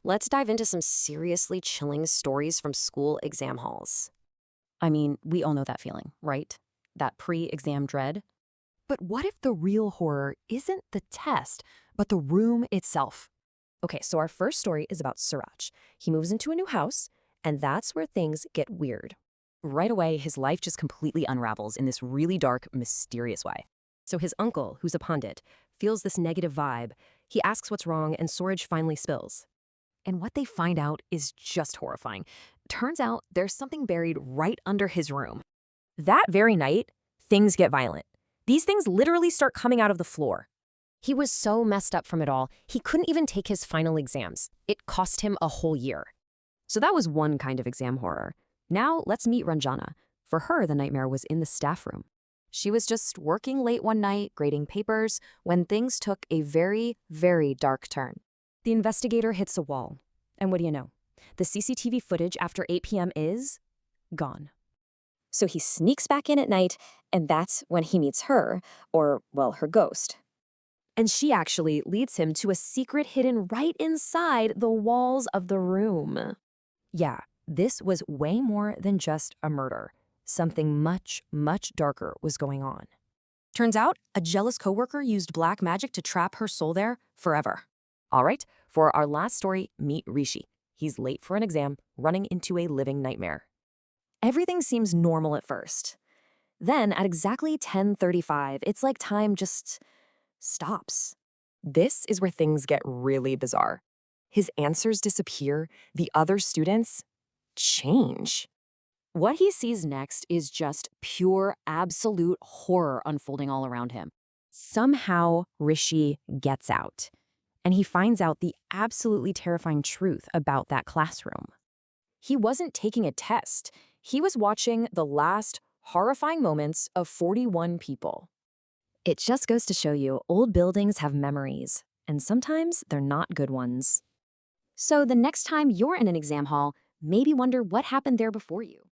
Let's dive into some seriously chilling stories from school exam halls. I mean, we all know that feeling, right? That pre-exam dread. But what if the real horror isn't the test, but the room itself? Okay, so our first story is about Suraj. He moves into a new house, and that's where things get weird. Right away, his life just completely unravels in this really dark, mysterious way. So his uncle, who's a pundit, feels this negative vibe. He asks what's wrong, and Suraj finally spills. And what they find out is just horrifying. Turns out there's something buried right under his room. That very night, things get violent. These things literally start coming out of the floor. He was so messed up from it all, he couldn't even take his final exams. It cost him a whole year. So that was one kind of exam horror. Now let's meet Ranjana. For her, the nightmare was in the staff room. She was just working late one night, grading papers, when things took a very, very dark turn. The investigator hits a wall. And what do you know? The CCTV footage after 8 p.m. is gone. So he sneaks back in at night, and that's when he meets her, or, well, her ghost. And she actually leads him to a secret hidden right inside the walls of the room. Yeah, this was way more than just a murder. Something much, much darker was going on. Turns out, a jealous coworker used black magic to trap her soul there forever. All right, for our last story, meet Rishi. He's late for an exam, running into a living nightmare. Everything seems normal at first. Then, at exactly 10:35, it's like time just stops. This is where things get really bizarre. His answers disappear, the other students change. What he sees next is just pure, absolute horror unfolding all around him. Somehow, Rishi gets out, and he finds out the absolutely terrifying truth about that classroom. He wasn't taking a test. He was watching the last horrifying moments of 41 people. It just goes to show you, old buildings have memories, and sometimes they're not good ones. So the next time you're in an exam hall, maybe wonder what happened there before you.